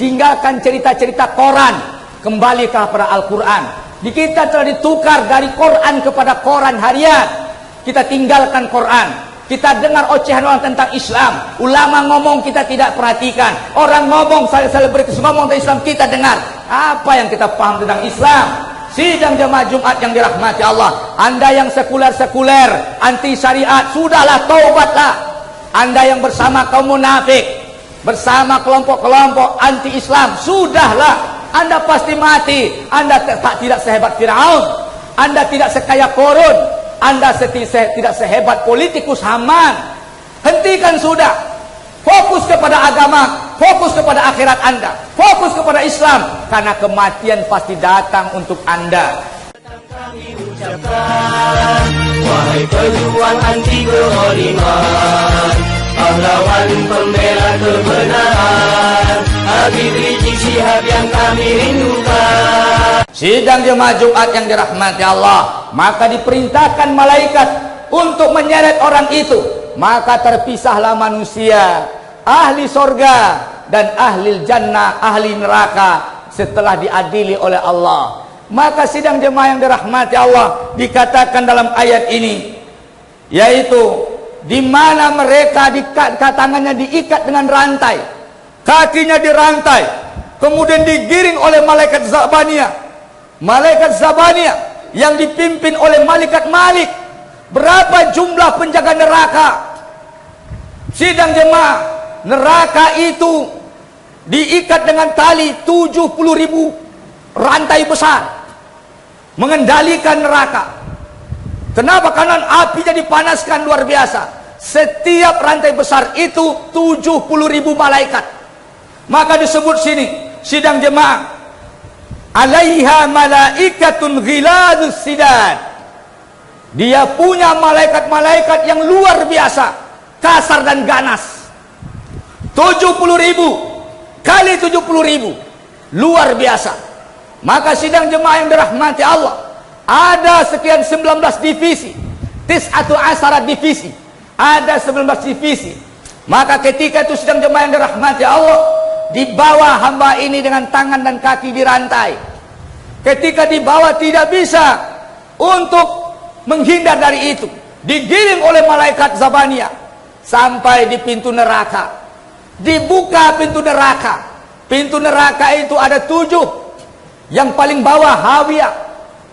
tinggalkan cerita-cerita koran, kembali kepada Al-Quran. Di kita telah ditukar dari Quran kepada koran harian. Kita tinggalkan Quran. Kita dengar ocehan orang tentang Islam. Ulama ngomong kita tidak perhatikan. Orang ngomong, selebritis ngomong tentang Islam kita dengar. Apa yang kita paham tentang Islam? Sidang jemaah Jumat yang dirahmati Allah. Anda yang sekuler-sekuler, anti syariat, sudahlah, taubatlah. Anda yang bersama kaum munafik, bersama kelompok-kelompok anti Islam, sudahlah. Anda pasti mati. Anda tidak sehebat Firaun. Anda tidak sekaya Korun. Anda tidak sehebat politikus Haman. Hentikan sudah. Fokus kepada agama, fokus kepada akhirat Anda, fokus kepada Islam, karena kematian pasti datang untuk Anda. Kami ucapkan, wahai pejuang anti kezaliman, pahlawan pembela kebenaran, Habib Rizik Syihab yang kami rindukan. Sidang jemaah Jumat yang dirahmati Allah, maka diperintahkan malaikat untuk menyeret orang itu. Maka terpisahlah manusia, ahli sorga dan ahli jannah, ahli neraka, setelah diadili oleh Allah. Maka sidang jemaah yang dirahmati Allah, dikatakan dalam ayat ini, yaitu di mana mereka tangannya diikat dengan rantai, kakinya dirantai, kemudian digiring oleh malaikat Zabaniyah. Malaikat Zabaniyah yang dipimpin oleh malaikat Malik. Berapa jumlah penjaga neraka? Sidang jemaah, neraka itu diikat dengan tali 70.000 rantai besar, mengendalikan neraka. Kenapa? Karena apinya dipanaskan luar biasa. Setiap rantai besar itu 70.000 malaikat. Maka disebut sini, sidang jemaah, alaiha malaikatun ghiladus sidad. Dia punya malaikat-malaikat yang luar biasa, kasar dan ganas. 70.000 kali 70.000, luar biasa. Maka sidang jemaah yang dirahmati Allah, ada sekian 19 divisi, tis'atu asara divisi, ada 19 divisi. Maka ketika itu sidang jemaah yang dirahmati Allah, dibawa hamba ini dengan tangan dan kaki dirantai. Ketika dibawa tidak bisa untuk menghindar dari itu, digiring oleh malaikat Zabaniyah sampai di pintu neraka. Dibuka pintu neraka. Pintu neraka itu ada 7. Yang paling bawah Hawiyah,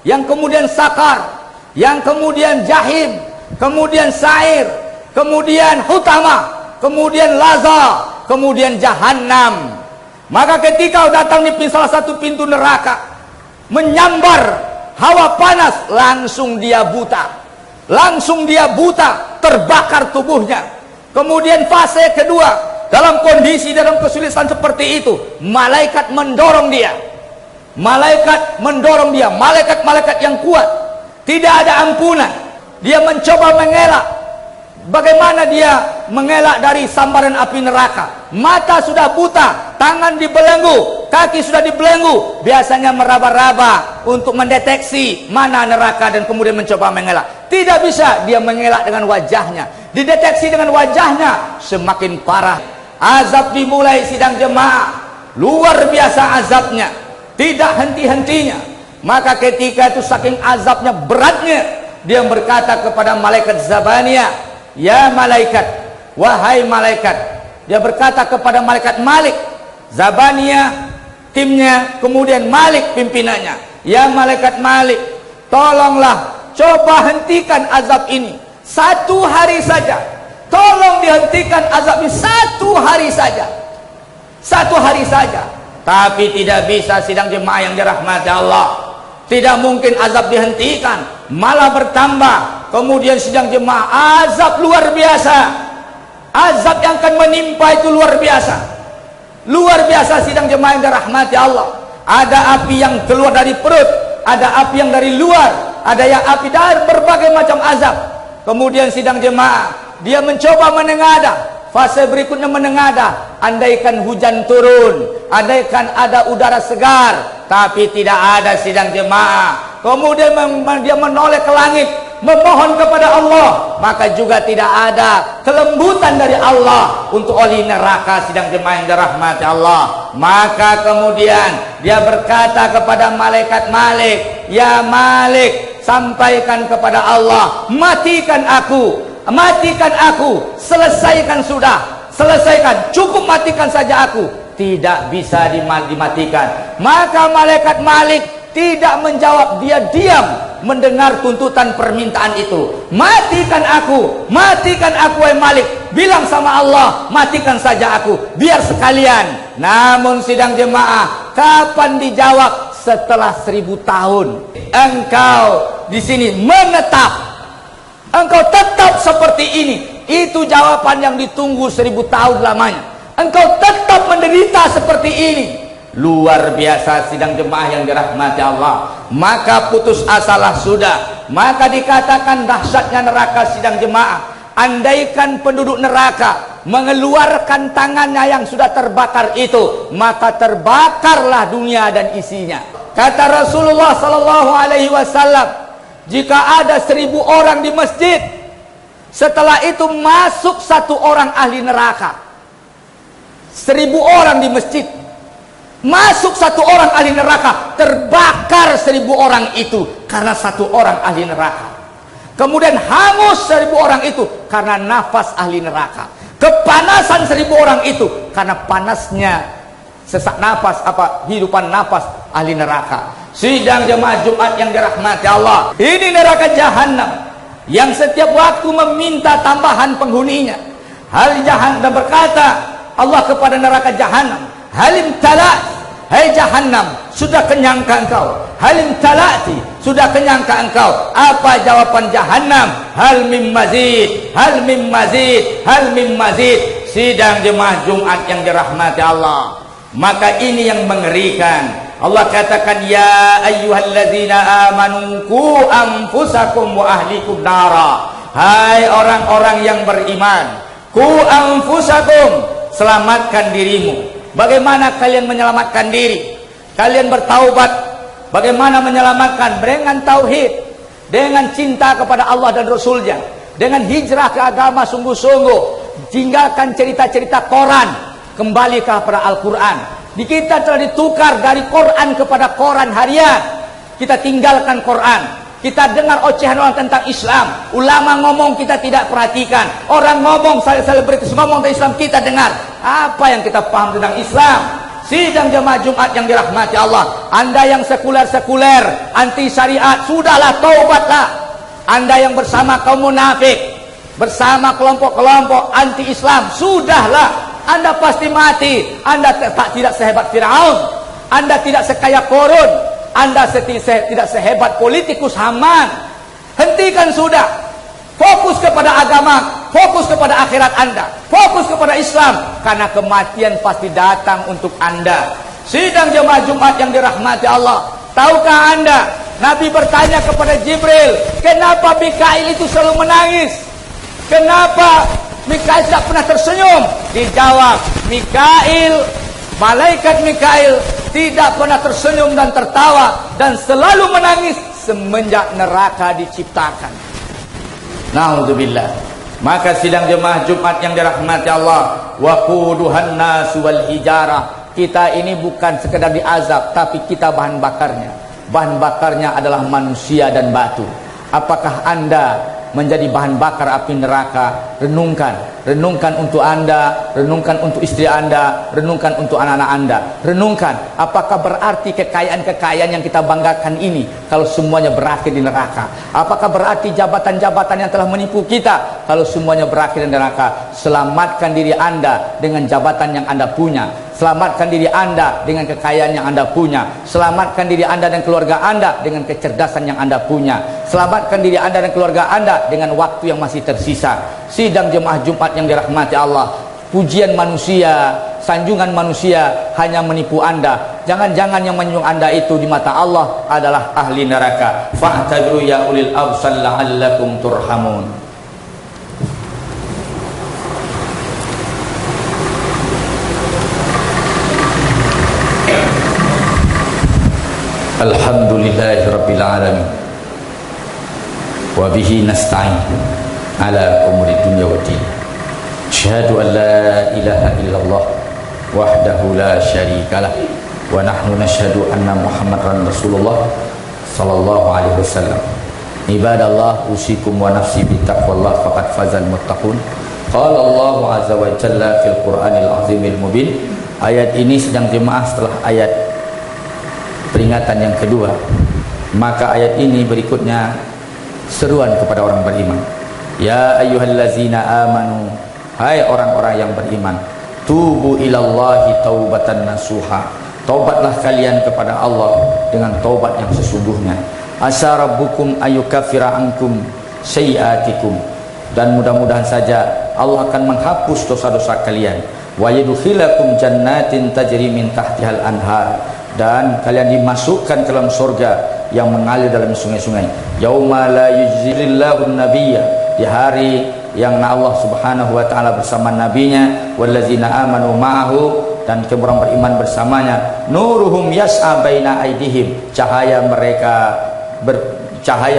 yang kemudian Sakar, yang kemudian Jahim, kemudian Sa'ir, kemudian Hutama, kemudian Laza, kemudian Jahannam. Maka ketika datang di salah satu pintu neraka, menyambar hawa panas, langsung dia buta. Langsung dia buta, terbakar tubuhnya. Kemudian fase kedua, dalam kondisi, dalam kesulitan seperti itu, malaikat mendorong dia. Malaikat mendorong dia, malaikat-malaikat yang kuat, tidak ada ampunan. Dia mencoba mengelak. Bagaimana dia mengelak dari sambaran api neraka? Mata sudah buta, tangan dibelenggu, kaki sudah dibelenggu. Biasanya meraba-raba untuk mendeteksi mana neraka dan kemudian mencoba mengelak. Tidak bisa dia mengelak dengan wajahnya. Dideteksi dengan wajahnya, semakin parah. Azab dimulai sidang jemaah. Luar biasa azabnya, tidak henti-hentinya. Maka ketika itu saking azabnya beratnya, dia berkata kepada malaikat Zabaniyah, ya malaikat, wahai malaikat. Dia berkata kepada malaikat Malik, Zabaniyah timnya, kemudian Malik pimpinannya, ya malaikat Malik, tolonglah, coba hentikan azab ini 1 hari saja. Tolong dihentikan azab ini 1 hari saja. 1 hari saja. Tapi tidak bisa sidang jemaah yang dirahmati Allah. Tidak mungkin azab dihentikan, malah bertambah. Kemudian sidang jemaah, azab luar biasa. Azab yang akan menimpa itu luar biasa. Luar biasa sidang jemaah yang dirahmati Allah. Ada api yang keluar dari perut, ada api yang dari luar, ada yang api dari berbagai macam azab. Kemudian sidang jemaah, dia mencoba menengadah. Fase berikutnya menengadah. Andaikan hujan turun, andaikan ada udara segar, tapi tidak ada sidang jemaah. Kemudian dia menoleh ke langit, memohon kepada Allah, maka juga tidak ada kelembutan dari Allah untuk ahli neraka sidang jemaah yang dirahmati Allah. Maka kemudian dia berkata kepada malaikat Malik, "Ya Malik, sampaikan kepada Allah, matikan aku, selesaikan sudah, selesaikan, cukup matikan saja aku." Tidak bisa dimatikan. Maka malaikat Malik tidak menjawab, dia diam mendengar tuntutan permintaan itu. Matikan aku wahai Malik. Bilang sama Allah, matikan saja aku, biar sekalian. Namun sidang jemaah, kapan dijawab? Setelah 1000 tahun. Engkau di sini menetap, engkau tetap seperti ini. Itu jawaban yang ditunggu 1000 tahun lamanya. Engkau tetap menderita seperti ini. Luar biasa sidang jemaah yang dirahmati Allah. Maka putus asalah sudah. Maka dikatakan dahsyatnya neraka sidang jemaah. Andaikan penduduk neraka mengeluarkan tangannya yang sudah terbakar itu, maka terbakarlah dunia dan isinya. Kata Rasulullah sallallahu alaihi wasallam, jika ada 1000 orang di masjid, setelah itu masuk 1 orang ahli neraka. 1000 orang di masjid, masuk 1 orang ahli neraka, terbakar 1000 orang itu karena 1 orang ahli neraka. Kemudian hangus 1000 orang itu karena nafas ahli neraka. Kepanasan 1000 orang itu karena panasnya sesak nafas, hidupan nafas ahli neraka. Sidang jemaah Jumat yang dirahmati Allah, ini neraka jahanam yang setiap waktu meminta tambahan penghuninya. Hal jahanam berkata Allah kepada neraka jahanam, "Halim talat, hai jahanam, sudah kenyangkah engkau? Halim talati, sudah kenyangkah engkau?" Apa jawaban jahanam? "Hal mim mazid, hal mim mazid, hal mim mazid." Sidang jemaah Jumat yang dirahmati Allah, maka ini yang mengerikan. Allah katakan, "Ya ayyuhalladzina amanu qu anfusakum wa ahlikum nara." Hai orang-orang yang beriman, qu anfusakum, selamatkan dirimu. Bagaimana kalian menyelamatkan diri? Kalian bertaubat. Bagaimana menyelamatkan? Dengan tauhid, dengan cinta kepada Allah dan Rasulnya, dengan hijrah ke agama sungguh-sungguh, tinggalkan cerita-cerita koran, kembali kepada Al-Quran. Di kita telah ditukar dari Quran kepada koran harian. Kita tinggalkan Quran. Kita dengar ocehan orang tentang Islam. Ulama ngomong kita tidak perhatikan. Orang ngomong, selebritis ngomong tentang Islam kita dengar. Apa yang kita paham tentang Islam? Sidang jemaah Jumat yang dirahmati Allah, Anda yang sekuler-sekuler, anti syariat, sudahlah, taubatlah. Anda yang bersama kaum munafik, bersama kelompok-kelompok anti Islam, sudahlah. Anda pasti mati. Anda tidak sehebat Firaun, Anda tidak sekaya Korun, Anda tidak sehebat politikus Haman. Hentikan sudah. Fokus kepada agama, fokus kepada akhirat Anda, fokus kepada Islam, karena kematian pasti datang untuk Anda. Sidang jemaah Jumat yang dirahmati Allah, tahukah Anda, Nabi bertanya kepada Jibril, kenapa Mikail itu selalu menangis? Kenapa Mikail tidak pernah tersenyum? Dijawab, malaikat Mikail tidak pernah tersenyum dan tertawa dan selalu menangis semenjak neraka diciptakan. Na'udzubillah. Maka sidang jemaah Jumat yang dirahmati Allah, waquduhan nasu wal hijarah, kita ini bukan sekedar diazab, tapi kita bahan bakarnya. Bahan bakarnya adalah manusia dan batu. Apakah Anda menjadi bahan bakar api neraka? Renungkan untuk Anda, renungkan untuk istri Anda, renungkan untuk anak-anak Anda. Renungkan, apakah berarti kekayaan-kekayaan yang kita banggakan ini kalau semuanya berakhir di neraka? Apakah berarti jabatan-jabatan yang telah menipu kita kalau semuanya berakhir di neraka? Selamatkan diri Anda dengan jabatan yang Anda punya. Selamatkan diri Anda dengan kekayaan yang Anda punya. Selamatkan diri Anda dan keluarga Anda dengan kecerdasan yang Anda punya. Selamatkan diri Anda dan keluarga Anda dengan waktu yang masih tersisa. Sidang jemaah Jumat yang dirahmati Allah, pujian manusia, sanjungan manusia hanya menipu Anda. Jangan-jangan yang menunjuk Anda itu di mata Allah adalah ahli neraka. Fa'tabiru ya ulil absar la'allakum turhamun. Alhamdulillahirabbil alamin. wa bihi nasta'in ala umuri dunya waddin. Asyhadu an la ilaha illallah wahdahu la syarikalah wa nahnu nashhadu anna Muhammadan Rasulullah sallallahu alaihi wasallam. Ibadallah, usikum wa nafsi bittaqwallah faqad fazal muttaqun. Qala Allah azza wa jalla fil Qur'anil azimil mubin. Ayat ini sedang jemaah setelah ayat peringatan yang kedua. Maka ayat ini berikutnya seruan kepada orang beriman. Ya ayyuhallazina amanu, hai orang-orang yang beriman, tubu ilallahi taubatan nasuha. Taubatlah kalian kepada Allah dengan taubat yang sesungguhnya. Asa rabbukum ayyukaffira ankum sayiatikum, dan mudah-mudahan saja Allah akan menghapus dosa-dosa kalian. Wa yudkhilakum jannatin tajri min tahtihal anhar, dan kalian dimasukkan ke dalam surga yang mengalir dalam sungai-sungai. Yauma la yujzilillahu nabiyya, di hari yang Allah Subhanahu wa taala bersama nabinya, wallazina amanu ma'ahu, dan orang beriman bersamanya, nuruhum yas'a baina aidihim, cahaya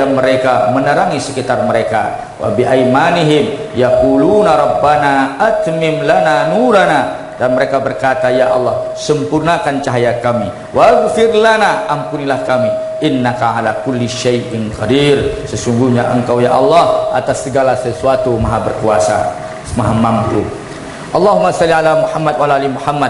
mereka menerangi sekitar mereka, wa bi aimanihim yaquluna rabbana atmim lana nurana, dan mereka berkata, ya Allah, sempurnakan cahaya kami, waghfir lana, ampunilah kami, innaka ala kulli syai'in qadir, sesungguhnya engkau ya Allah atas segala sesuatu maha berkuasa, maha mampu. Allahumma shalli ala Muhammad wa ala ali Muhammad.